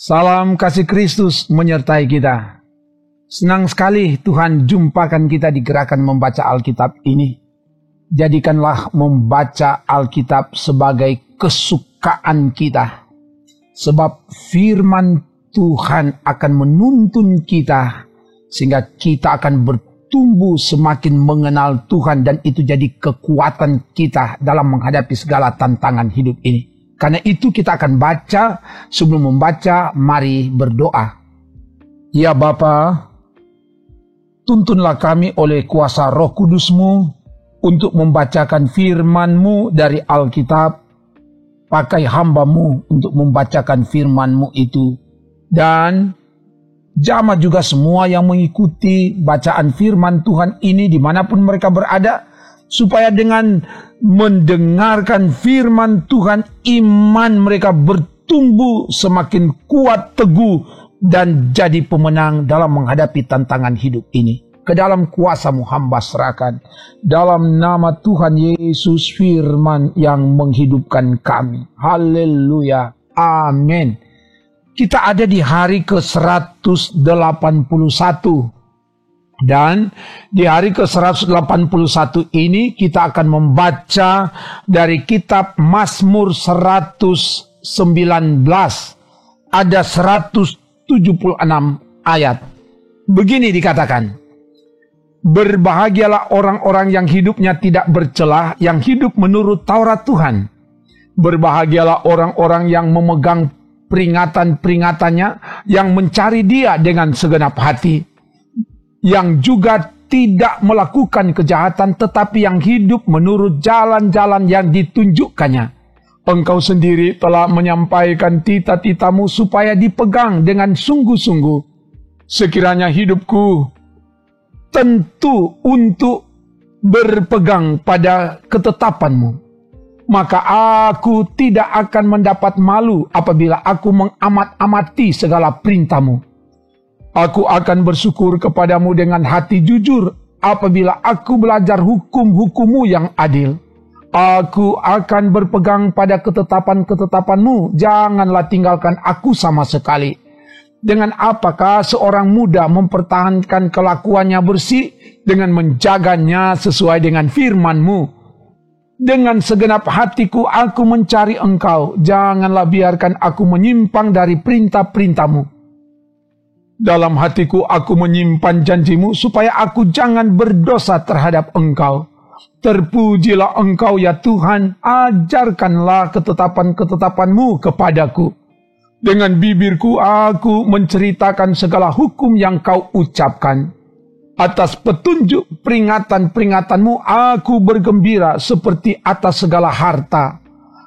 Salam kasih Kristus menyertai kita. Senang sekali Tuhan jumpakan kita di gerakan membaca Alkitab ini. Jadikanlah membaca Alkitab sebagai kesukaan kita. Sebab firman Tuhan akan menuntun kita sehingga kita akan bertumbuh semakin mengenal Tuhan, dan itu jadi kekuatan kita dalam menghadapi segala tantangan hidup ini. Karena itu kita akan baca. Sebelum membaca, mari berdoa. Ya Bapa, tuntunlah kami oleh kuasa Roh Kudus-Mu untuk membacakan firman-Mu dari Alkitab. Pakai hamba-Mu untuk membacakan firman-Mu itu. Dan jamah juga semua yang mengikuti bacaan firman Tuhan ini dimanapun mereka berada, supaya dengan mendengarkan firman Tuhan, iman mereka bertumbuh semakin kuat, teguh, dan jadi pemenang dalam menghadapi tantangan hidup ini. Ke dalam kuasa-Mu hamba serahkan. Dalam nama Tuhan Yesus, firman yang menghidupkan kami. Haleluya. Amin. Kita ada di hari ke-181. Dan di hari ke-181 ini kita akan membaca dari kitab Mazmur 119. Ada 176 ayat. Begini dikatakan, berbahagialah orang-orang yang hidupnya tidak bercelah, yang hidup menurut Taurat Tuhan. Berbahagialah orang-orang yang memegang peringatan-peringatannya, yang mencari Dia dengan segenap hati, yang juga tidak melakukan kejahatan, tetapi yang hidup menurut jalan-jalan yang ditunjukkannya. Engkau sendiri telah menyampaikan tita-titamu supaya dipegang dengan sungguh-sungguh. Sekiranya hidupku tentu untuk berpegang pada ketetapan-Mu, maka aku tidak akan mendapat malu apabila aku mengamat-amati segala perintah-Mu. Aku akan bersyukur kepadamu dengan hati jujur apabila aku belajar hukum-hukum-Mu yang adil. Aku akan berpegang pada ketetapan-ketetapan-Mu, janganlah tinggalkan aku sama sekali. Dengan apakah seorang muda mempertahankan kelakuannya bersih? Dengan menjaganya sesuai dengan firman-Mu. Dengan segenap hatiku aku mencari Engkau, janganlah biarkan aku menyimpang dari perintah-perintah-Mu. Dalam hatiku aku menyimpan janji-Mu, supaya aku jangan berdosa terhadap Engkau. Terpujilah Engkau ya Tuhan, ajarkanlah ketetapan-ketetapan-Mu kepadaku. Dengan bibirku aku menceritakan segala hukum yang Kau ucapkan. Atas petunjuk peringatan-peringatan-Mu aku bergembira seperti atas segala harta.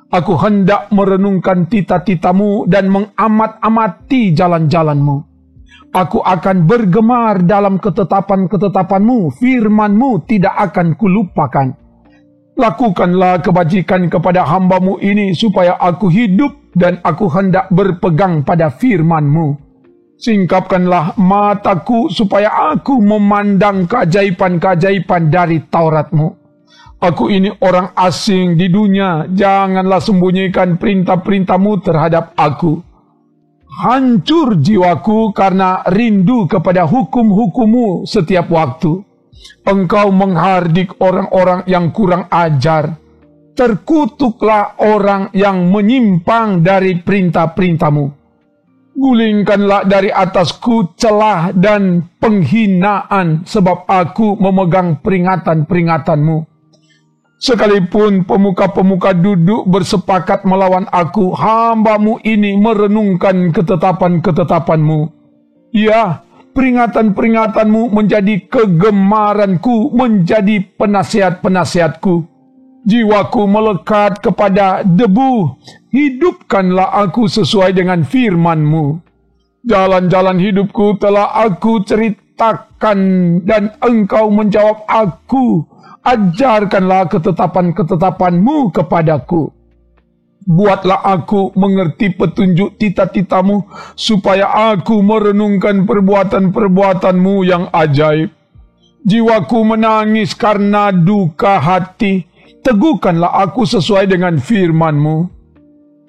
Aku hendak merenungkan tita-tita-Mu dan mengamat-amati jalan-jalan-Mu. Aku akan bergemar dalam ketetapan-ketetapan-Mu, firman-Mu tidak akan kulupakan. Lakukanlah kebajikan kepada hamba-Mu ini, supaya aku hidup dan aku hendak berpegang pada firman-Mu. Singkapkanlah mataku, supaya aku memandang keajaiban-keajaiban dari Taurat-Mu. Aku ini orang asing di dunia, janganlah sembunyikan perintah-perintah-Mu terhadap aku. Hancur jiwaku karena rindu kepada hukum-hukum-Mu setiap waktu. Engkau menghardik orang-orang yang kurang ajar. Terkutuklah orang yang menyimpang dari perintah-perintah-Mu. Gulingkanlah dari atasku celah dan penghinaan, sebab aku memegang peringatan-peringatan-Mu. Sekalipun pemuka-pemuka duduk bersepakat melawan aku, hamba-Mu ini merenungkan ketetapan-ketetapan-Mu. Ya, peringatan-peringatan-Mu menjadi kegemaranku, menjadi penasihat-penasihatku. Jiwaku melekat kepada debu, hidupkanlah aku sesuai dengan firman-Mu. Jalan-jalan hidupku telah aku ceritakan, dan Engkau menjawab aku. Ajarkanlah ketetapan-ketetapan-Mu kepadaku. Buatlah aku mengerti petunjuk tita-titamu, supaya aku merenungkan perbuatan-perbuatanmu yang ajaib. Jiwaku menangis karena duka hati. Teguhkanlah aku sesuai dengan firman-Mu.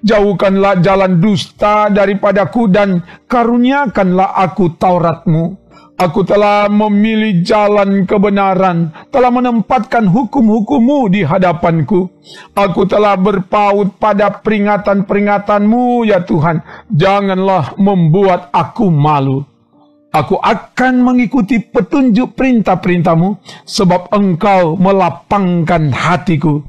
Jauhkanlah jalan dusta daripadaku dan karuniakanlah aku Taurat-Mu. Aku telah memilih jalan kebenaran, telah menempatkan hukum-hukum-Mu di hadapanku. Aku telah berpaut pada peringatan-peringatan-Mu, ya Tuhan. Janganlah membuat aku malu. Aku akan mengikuti petunjuk perintah-perintah-Mu, sebab Engkau melapangkan hatiku.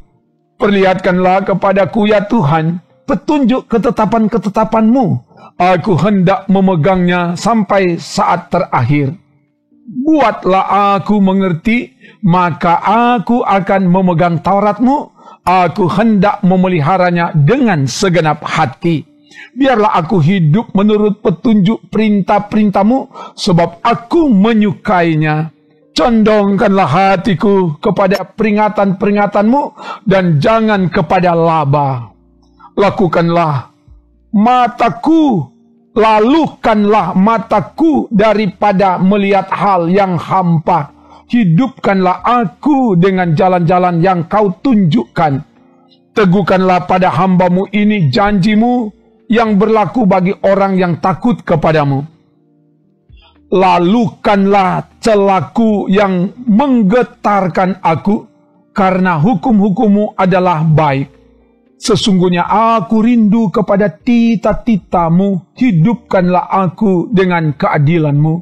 Perlihatkanlah kepadaku, ya Tuhan, petunjuk ketetapan-ketetapan-Mu. Aku hendak memegangnya sampai saat terakhir. Buatlah aku mengerti, maka aku akan memegang Taurat-Mu. Aku hendak memeliharanya dengan segenap hati. Biarlah aku hidup menurut petunjuk perintah-perintah-Mu, sebab aku menyukainya. Condongkanlah hatiku kepada peringatan-peringatan-Mu, dan jangan kepada laba. Lakukanlah lalukanlah mataku daripada melihat hal yang hampa. Hidupkanlah aku dengan jalan-jalan yang Kau tunjukkan. Teguhkanlah pada hamba-Mu ini janji-Mu yang berlaku bagi orang yang takut kepadamu. Lalukanlah celaku yang menggetarkan aku, karena hukum-hukum-Mu adalah baik. Sesungguhnya aku rindu kepada tita-tita-Mu. Hidupkanlah aku dengan keadilan-Mu.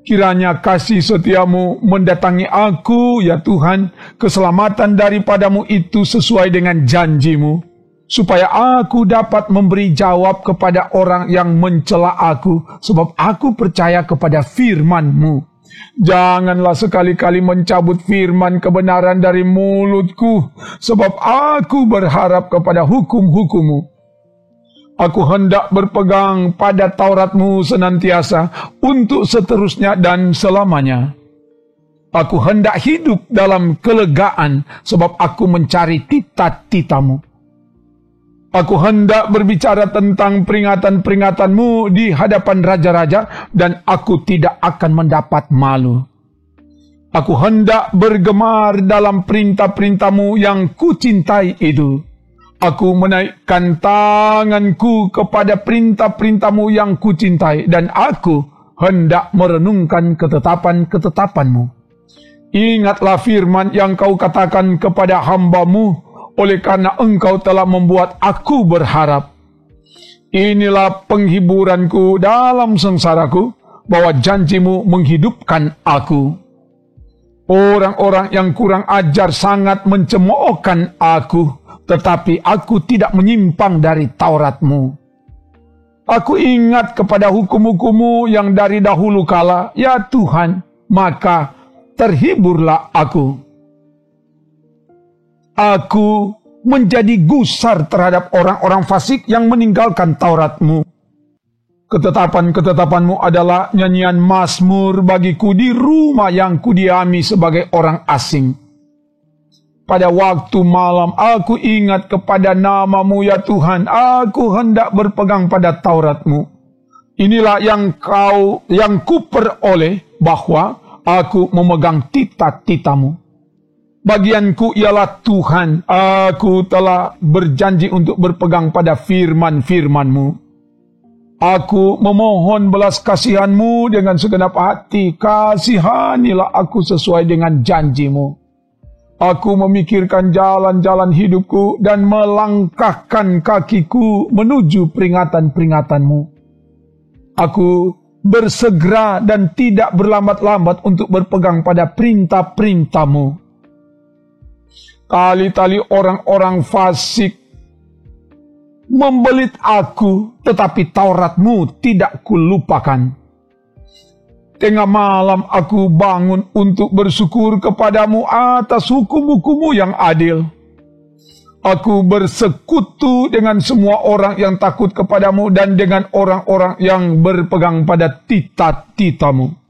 Kiranya kasih setia-Mu mendatangi aku, ya Tuhan. Keselamatan daripada-Mu itu sesuai dengan janji-Mu, supaya aku dapat memberi jawab kepada orang yang mencela aku, sebab aku percaya kepada firman-Mu. Janganlah sekali-kali mencabut firman kebenaran dari mulutku, sebab aku berharap kepada hukum-hukum-Mu. Aku hendak berpegang pada Taurat-Mu senantiasa, untuk seterusnya dan selamanya. Aku hendak hidup dalam kelegaan, sebab aku mencari tita-tita-Mu. Aku hendak berbicara tentang peringatan-peringatan-Mu di hadapan raja-raja, dan aku tidak akan mendapat malu. Aku hendak bergemar dalam perintah-perintah-Mu yang kucintai itu. Aku menaikkan tanganku kepada perintah-perintah-Mu yang kucintai, dan aku hendak merenungkan ketetapan-ketetapan-Mu. Ingatlah firman yang Kau katakan kepada hamba-Mu, oleh karena Engkau telah membuat aku berharap. Inilah penghiburanku dalam sengsaraku, bahwa janji-Mu menghidupkan aku. Orang-orang yang kurang ajar sangat mencemoohkan aku, tetapi aku tidak menyimpang dari Taurat-Mu. Aku ingat kepada hukum-hukum-Mu yang dari dahulu kala, ya Tuhan, maka terhiburlah aku. Aku menjadi gusar terhadap orang-orang fasik yang meninggalkan Taurat-Mu. Ketetapan-ketetapan-Mu adalah nyanyian mazmur bagiku di rumah yang kudiami sebagai orang asing. Pada waktu malam aku ingat kepada nama-Mu, ya Tuhan. Aku hendak berpegang pada Taurat-Mu. Inilah yang kuperoleh, bahwa aku memegang tita-tita-Mu. Bagianku ialah Tuhan, aku telah berjanji untuk berpegang pada firman-firman-Mu. Aku memohon belas kasihan-Mu dengan segenap hati. Kasihanilah aku sesuai dengan janji-Mu. Aku memikirkan jalan-jalan hidupku dan melangkahkan kakiku menuju peringatan-peringatan-Mu. Aku bersegera dan tidak berlambat-lambat untuk berpegang pada perintah-perintah-Mu. Tali-tali orang-orang fasik membelit aku, tetapi Taurat-Mu tidak kulupakan. Tengah malam aku bangun untuk bersyukur kepadamu atas hukum-hukum-Mu yang adil. Aku bersekutu dengan semua orang yang takut kepadamu dan dengan orang-orang yang berpegang pada tita-tita-Mu.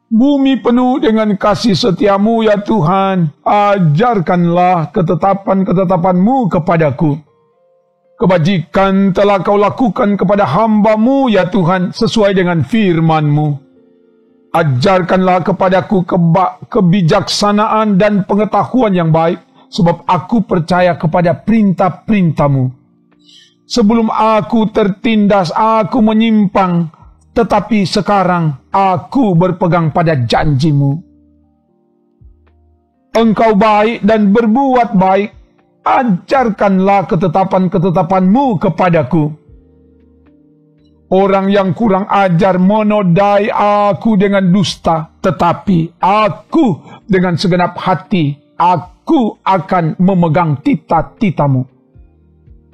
Bumi penuh dengan kasih setia-Mu, ya Tuhan. Ajarkanlah ketetapan-ketetapan-Mu kepadaku. Kebajikan telah kau lakukan kepada hamba-Mu, ya Tuhan, sesuai dengan firman-Mu. Ajarkanlah kepadaku kebijaksanaan dan pengetahuan yang baik, sebab aku percaya kepada perintah-perintah-Mu. Sebelum aku tertindas, aku menyimpang, tetapi sekarang aku berpegang pada janji-Mu. Engkau baik dan berbuat baik. Ajarkanlah ketetapan-ketetapan-Mu kepadaku. Orang yang kurang ajar menodai aku dengan dusta, tetapi aku dengan segenap hati, aku akan memegang tita-tita-Mu.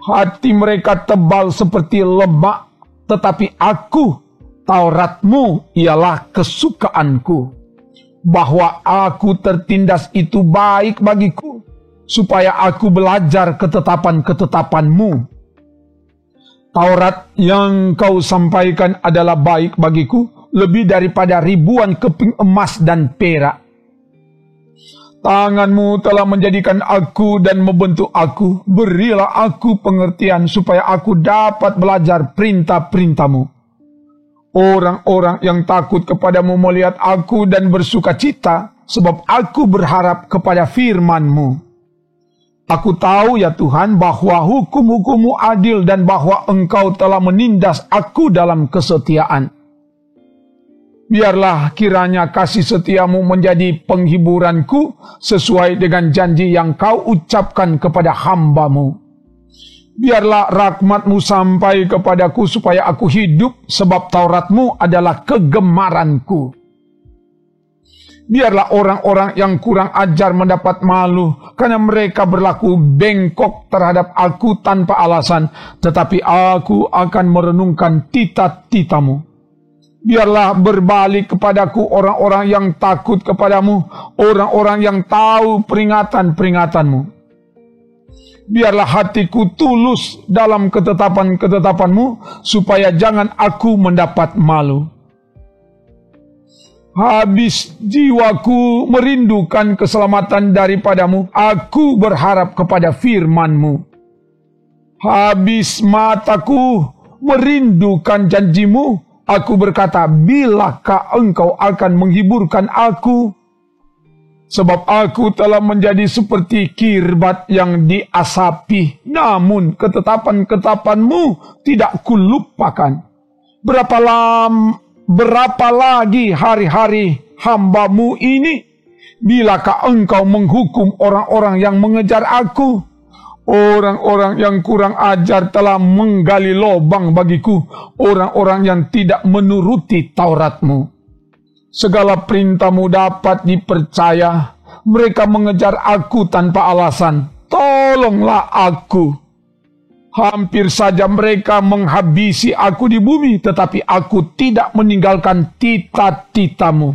Hati mereka tebal seperti lemak, tetapi aku, Taurat-Mu ialah kesukaanku. Bahwa aku tertindas itu baik bagiku, supaya aku belajar ketetapan-ketetapan-Mu. Taurat yang kau sampaikan adalah baik bagiku, lebih daripada ribuan keping emas dan perak. Tangan-Mu telah menjadikan aku dan membentuk aku. Berilah aku pengertian supaya aku dapat belajar perintah-perintah-Mu. Orang-orang yang takut kepadamu melihat aku dan bersuka cita, sebab aku berharap kepada firman-Mu. Aku tahu, ya Tuhan, bahwa hukum-hukum-Mu adil dan bahwa Engkau telah menindas aku dalam kesetiaan. Biarlah kiranya kasih setia-Mu menjadi penghiburanku sesuai dengan janji yang Kau ucapkan kepada hamba-Mu. Biarlah rahmat-Mu sampai kepadaku supaya aku hidup, sebab Taurat-Mu adalah kegemaranku. Biarlah orang-orang yang kurang ajar mendapat malu, karena mereka berlaku bengkok terhadap aku tanpa alasan, tetapi aku akan merenungkan tita-tita-Mu. Biarlah berbalik kepadaku orang-orang yang takut kepadamu, orang-orang yang tahu peringatan-peringatan-Mu. Biarlah hatiku tulus dalam ketetapan-ketetapan-Mu, supaya jangan aku mendapat malu. Habis jiwaku merindukan keselamatan daripada-Mu, aku berharap kepada firman-Mu. Habis mataku merindukan janji-Mu, aku berkata, bilakah Engkau akan menghiburkan aku? Sebab aku telah menjadi seperti kirbat yang diasapi, namun ketetapan-ketetapan-Mu tidak kulupakan. Berapa lagi hari-hari hamba-Mu ini? Bilakah Engkau menghukum orang-orang yang mengejar aku? Orang-orang yang kurang ajar telah menggali lubang bagiku, orang-orang yang tidak menuruti Taurat-Mu. Segala perintah-Mu dapat dipercaya. Mereka mengejar aku tanpa alasan. Tolonglah aku. Hampir saja mereka menghabisi aku di bumi, tetapi aku tidak meninggalkan tita-tita-Mu.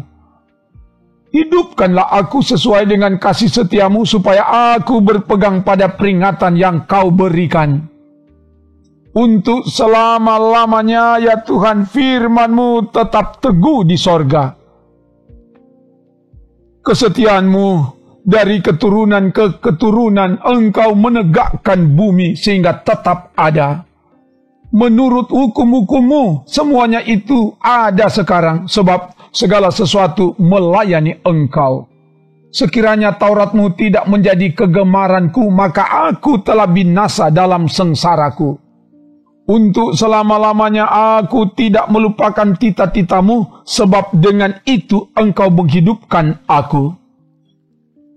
Hidupkanlah aku sesuai dengan kasih setia-Mu, supaya aku berpegang pada peringatan yang Kau berikan. Untuk selama-lamanya, ya Tuhan, firman-Mu tetap teguh di sorga. Kesetiaan-Mu dari keturunan ke keturunan, Engkau menegakkan bumi sehingga tetap ada. Menurut hukum-hukum-Mu, semuanya itu ada sekarang, sebab segala sesuatu melayani Engkau. Sekiranya Taurat-Mu tidak menjadi kegemaranku, maka aku telah binasa dalam sengsaraku. Untuk selama-lamanya aku tidak melupakan tita-tita-Mu, sebab dengan itu Engkau menghidupkan aku.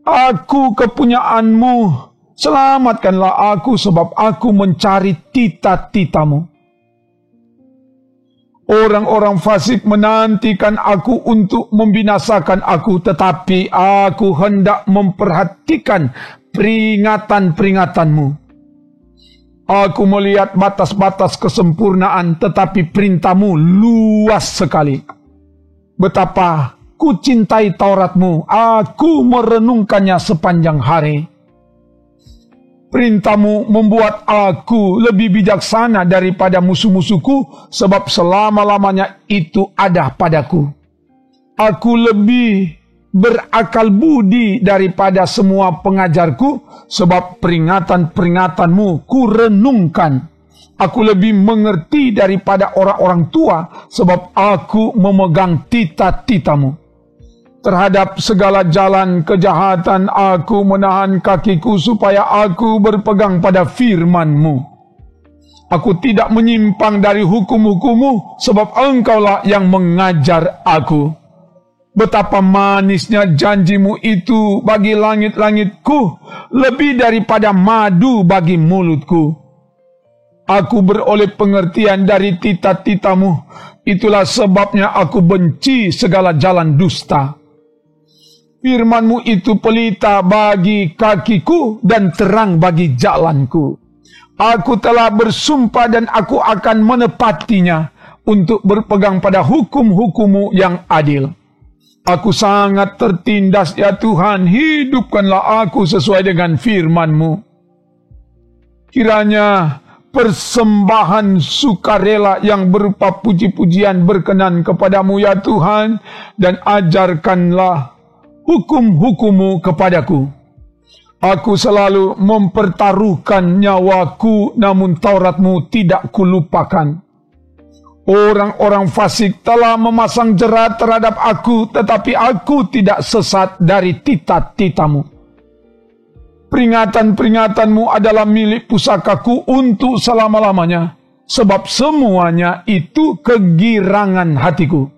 Aku kepunyaan-Mu, selamatkanlah aku, sebab aku mencari tita-tita-Mu. Orang-orang fasik menantikan aku untuk membinasakan aku, tetapi aku hendak memperhatikan peringatan-peringatan-Mu. Aku melihat batas-batas kesempurnaan, tetapi perintah-Mu luas sekali. Betapa ku cintai Taurat-Mu, aku merenungkannya sepanjang hari. Perintah-Mu membuat aku lebih bijaksana daripada musuh-musuhku, sebab selama-lamanya itu ada padaku. Aku lebih berakal budi daripada semua pengajarku, sebab peringatan-peringatanmu ku renungkan. Aku lebih mengerti daripada orang-orang tua, sebab aku memegang tita-titamu. Terhadap segala jalan kejahatan aku menahan kakiku supaya aku berpegang pada firman-Mu. Aku tidak menyimpang dari hukum-hukum-Mu, sebab Engkaulah yang mengajar aku. Betapa manisnya janji-Mu itu bagi langit-langitku, lebih daripada madu bagi mulutku. Aku beroleh pengertian dari tita-titamu, itulah sebabnya aku benci segala jalan dusta. Firman-Mu itu pelita bagi kakiku dan terang bagi jalanku. Aku telah bersumpah dan aku akan menepatinya untuk berpegang pada hukum-hukum-Mu yang adil. Aku sangat tertindas ya Tuhan, hidupkanlah aku sesuai dengan firman-Mu. Kiranya persembahan sukarela yang berupa puji-pujian berkenan kepadamu ya Tuhan, dan ajarkanlah hukum-hukum-Mu kepadaku. Aku selalu mempertaruhkan nyawaku, namun Taurat-Mu tidak kulupakan. Orang-orang fasik telah memasang jerat terhadap aku, tetapi aku tidak sesat dari tita-titamu. Peringatan-peringatan-Mu adalah milik pusakaku untuk selama-lamanya, sebab semuanya itu kegirangan hatiku.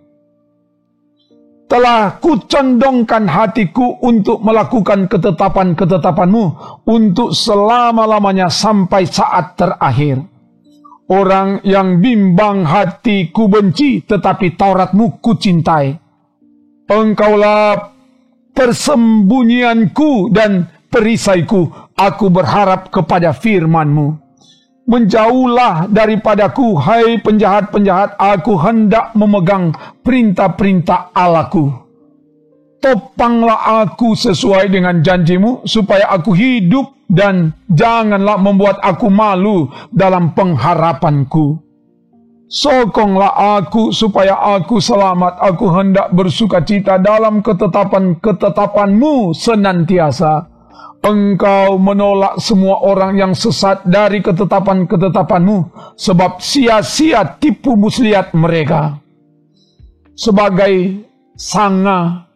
Telah kucondongkan hatiku untuk melakukan ketetapan-ketetapan-Mu untuk selama-lamanya sampai saat terakhir. Orang yang bimbang hati ku benci, tetapi Taurat-Mu ku cintai. Engkaulah persembunyianku dan perisaiku, aku berharap kepada firman-Mu. Menjauhlah daripadaku, hai penjahat-penjahat, aku hendak memegang perintah-perintah Allahku. Topanglah aku sesuai dengan janji-Mu, supaya aku hidup, dan janganlah membuat aku malu dalam pengharapanku. Sokonglah aku supaya aku selamat, aku hendak bersukacita dalam ketetapan-ketetapan-Mu senantiasa. Engkau menolak semua orang yang sesat dari ketetapan-ketetapan-Mu, sebab sia-sia tipu muslihat mereka. Sebagai sanga,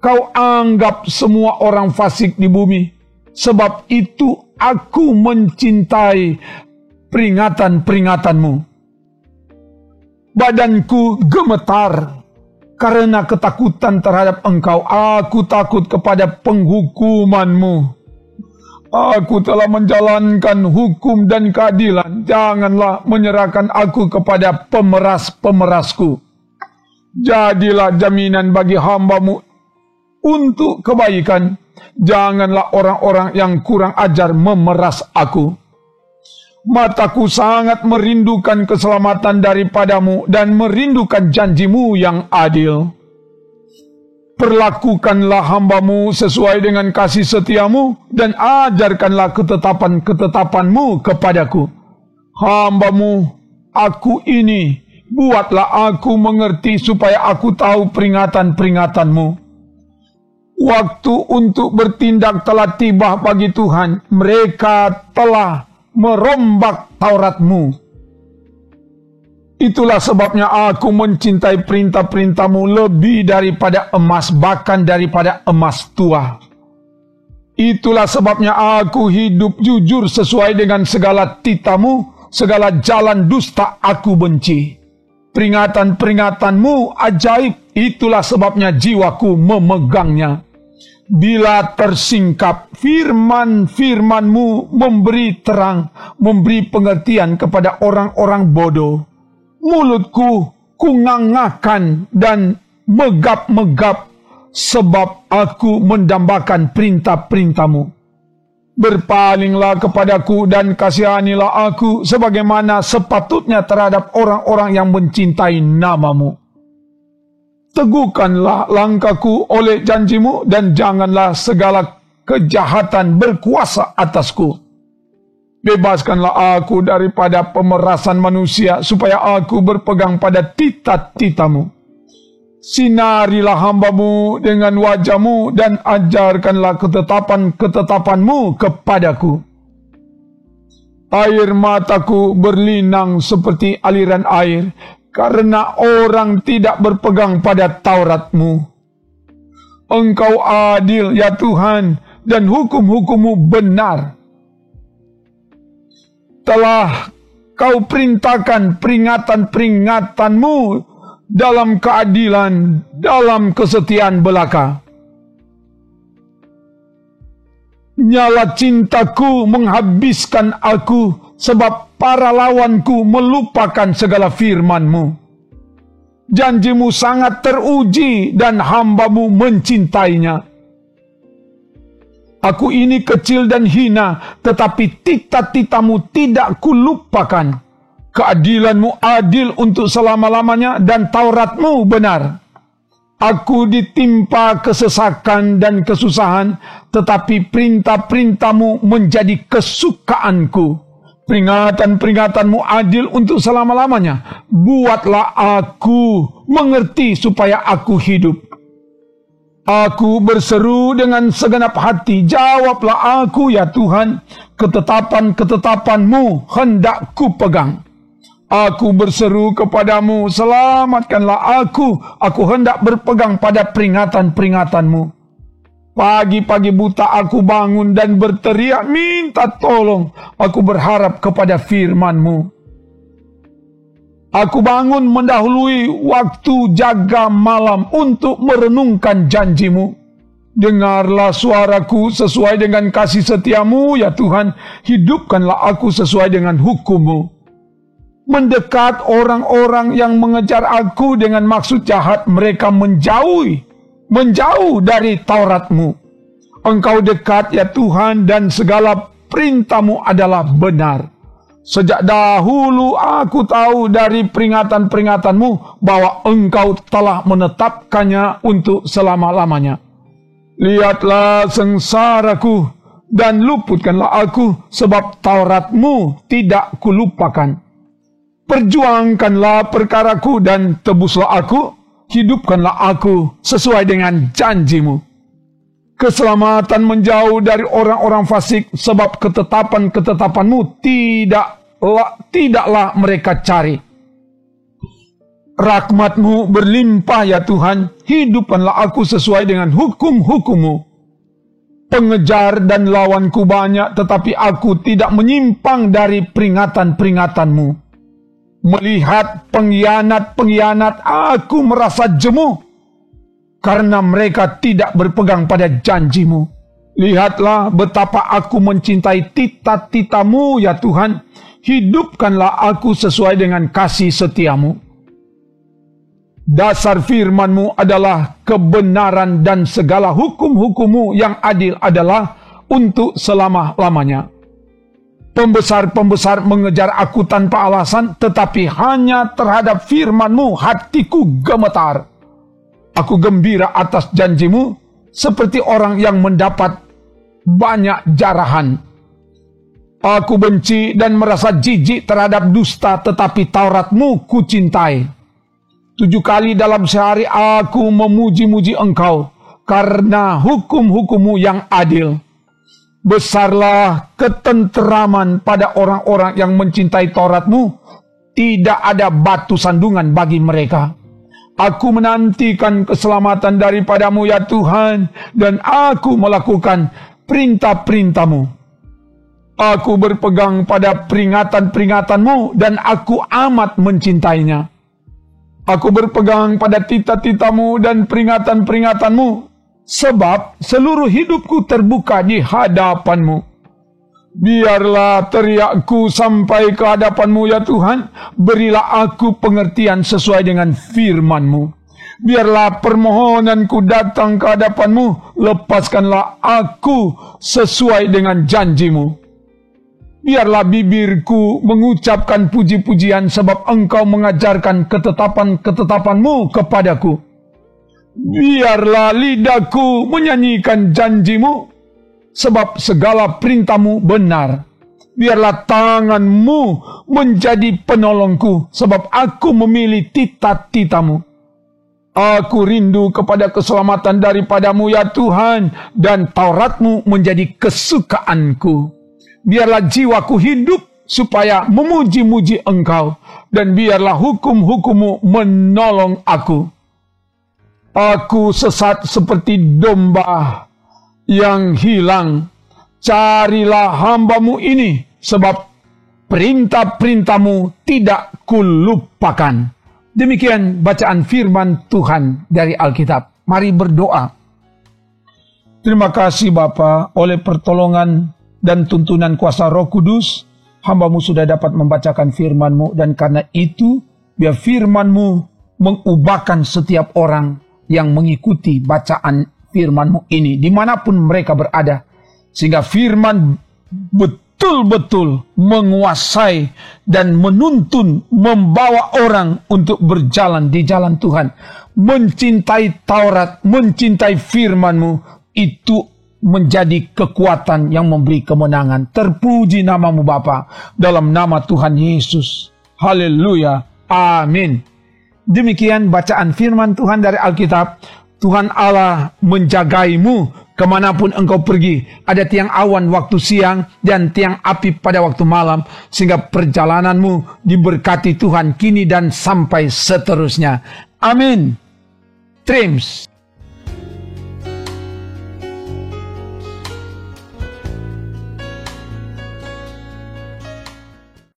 Kau anggap semua orang fasik di bumi, sebab itu aku mencintai peringatan-peringatan-Mu. Badanku gemetar karena ketakutan terhadap Engkau. Aku takut kepada penghukuman-Mu. Aku telah menjalankan hukum dan keadilan. Janganlah menyerahkan aku kepada pemeras-pemerasku. Jadilah jaminan bagi hamba-Mu untuk kebaikan. Janganlah orang-orang yang kurang ajar memeras aku. Mataku sangat merindukan keselamatan daripada-Mu dan merindukan janji-Mu yang adil. Perlakukanlah hamba-Mu sesuai dengan kasih setia-Mu dan ajarkanlah ketetapan-ketetapan-Mu kepadaku. Hamba-Mu, aku ini, buatlah aku mengerti supaya aku tahu peringatan-peringatan-Mu. Waktu untuk bertindak telah tiba bagi Tuhan. Mereka telah merombak Taurat-Mu. Itulah sebabnya aku mencintai perintah-perintah-Mu lebih daripada emas, bahkan daripada emas tua. Itulah sebabnya aku hidup jujur sesuai dengan segala tita-Mu, segala jalan dusta aku benci. Peringatan-peringatan-Mu ajaib, itulah sebabnya jiwaku memegangnya. Bila tersingkap, firman-firman-Mu memberi terang, memberi pengertian kepada orang-orang bodoh. Mulutku kungangahkan dan megap-megap, sebab aku mendambakan perintah-perintah-Mu. Berpalinglah kepadaku dan kasihanilah aku, sebagaimana sepatutnya terhadap orang-orang yang mencintai nama-Mu. Teguhkanlah langkahku oleh janji-Mu, dan janganlah segala kejahatan berkuasa atasku. Bebaskanlah aku daripada pemerasan manusia, supaya aku berpegang pada tita-tita-Mu. Sinarilah hamba-Mu dengan wajah-Mu dan ajarkanlah ketetapan-ketetapan-Mu kepadaku. Air mataku berlinang seperti aliran air, karena orang tidak berpegang pada Taurat-Mu. Engkau adil, ya Tuhan, dan hukum-hukum-Mu benar. Telah Kau perintahkan peringatan-peringatan-Mu dalam keadilan, dalam kesetiaan belaka. Nyala cintaku menghabiskan aku, sebab para lawanku melupakan segala firman-Mu. Janji-Mu sangat teruji dan hamba-Mu mencintainya. Aku ini kecil dan hina, tetapi tita-tita-Mu tidak kulupakan. Keadilan-Mu adil untuk selama-lamanya dan Taurat-Mu benar. Aku ditimpa kesesakan dan kesusahan, tetapi perintah-perintah-Mu menjadi kesukaanku. Peringatan-peringatan-Mu adil untuk selama-lamanya. Buatlah aku mengerti supaya aku hidup. Aku berseru dengan segenap hati, jawablah aku ya Tuhan, ketetapan-ketetapan-Mu hendak ku pegang. Aku berseru kepadamu, selamatkanlah aku hendak berpegang pada peringatan-peringatan-Mu. Pagi-pagi buta aku bangun dan berteriak minta tolong, aku berharap kepada firman-Mu. Aku bangun mendahului waktu jaga malam untuk merenungkan janji-Mu. Dengarlah suaraku sesuai dengan kasih setia-Mu, ya Tuhan, hidupkanlah aku sesuai dengan hukum-Mu. Mendekat orang-orang yang mengejar aku dengan maksud jahat, mereka menjauh dari Taurat-Mu. Engkau dekat ya Tuhan, dan segala perintah-Mu adalah benar. Sejak dahulu aku tahu dari peringatan-peringatan-Mu bahwa Engkau telah menetapkannya untuk selama-lamanya. Lihatlah sengsaraku dan luputkanlah aku, sebab Taurat-Mu tidak kulupakan. Perjuangkanlah perkaraku dan tebuslah aku, hidupkanlah aku sesuai dengan janji-Mu. Keselamatan menjauh dari orang-orang fasik, sebab ketetapan-ketetapan-Mu tidaklah mereka cari. Rahmat-Mu berlimpah ya Tuhan, hidupkanlah aku sesuai dengan hukum-hukum-Mu. Pengejar dan lawanku banyak, tetapi aku tidak menyimpang dari peringatan-peringatan-Mu. Melihat pengkhianat-pengkhianat, aku merasa jemu, karena mereka tidak berpegang pada janji-Mu. Lihatlah betapa aku mencintai tita-tita-Mu ya Tuhan, hidupkanlah aku sesuai dengan kasih setia-Mu. Dasar firman-Mu adalah kebenaran, dan segala hukum-hukum-Mu yang adil adalah untuk selama-lamanya. Pembesar-pembesar mengejar aku tanpa alasan, tetapi hanya terhadap firman-Mu hatiku gemetar. Aku gembira atas janji-Mu, seperti orang yang mendapat banyak jarahan. Aku benci dan merasa jijik terhadap dusta, tetapi Taurat-Mu kucintai. 7 kali dalam sehari aku memuji-muji Engkau, karena hukum-hukum-Mu yang adil. Besarlah ketenteraman pada orang-orang yang mencintai Taurat-Mu. Tidak ada batu sandungan bagi mereka. Aku menantikan keselamatan daripada-Mu ya Tuhan, dan aku melakukan perintah-perintah-Mu. Aku berpegang pada peringatan-peringatan-Mu, dan aku amat mencintainya. Aku berpegang pada tita-tita-Mu dan peringatan-peringatan-Mu, sebab seluruh hidupku terbuka di hadapan-Mu. Biarlah teriakku sampai ke hadapan-Mu ya Tuhan. Berilah aku pengertian sesuai dengan firman-Mu. Biarlah permohonanku datang ke hadapan-Mu. Lepaskanlah aku sesuai dengan janji-Mu. Biarlah bibirku mengucapkan puji-pujian, sebab Engkau mengajarkan ketetapan-ketetapan-Mu kepadaku. Biarlah lidahku menyanyikan janji-Mu, sebab segala perintah-Mu benar. Biarlah tangan-Mu menjadi penolongku, sebab aku memilih tita-tita-Mu. Aku rindu kepada keselamatan daripadamu ya Tuhan, dan Tauratmu menjadi kesukaanku. Biarlah jiwaku hidup supaya memuji-muji Engkau, dan biarlah hukum-hukum-Mu menolong aku. Aku sesat seperti domba yang hilang. Carilah hamba-Mu ini, sebab perintah-perintah-Mu tidak kulupakan. Demikian bacaan firman Tuhan dari Alkitab. Mari berdoa. Terima kasih Bapa, oleh pertolongan dan tuntunan kuasa Roh Kudus, hamba-Mu sudah dapat membacakan firman-Mu, dan karena itu biar firman-Mu mengubahkan setiap orang yang mengikuti bacaan firman-Mu ini dimanapun mereka berada, sehingga firman betul-betul menguasai dan menuntun, membawa orang untuk berjalan di jalan Tuhan. Mencintai Taurat, mencintai firman-Mu, itu menjadi kekuatan yang memberi kemenangan. Terpuji nama-Mu Bapa, dalam nama Tuhan Yesus. Haleluya. Amin. Demikian bacaan firman Tuhan dari Alkitab. Tuhan Allah menjagaimu kemanapun engkau pergi. Ada tiang awan waktu siang dan tiang api pada waktu malam, sehingga perjalananmu diberkati Tuhan kini dan sampai seterusnya. Amin. Trims.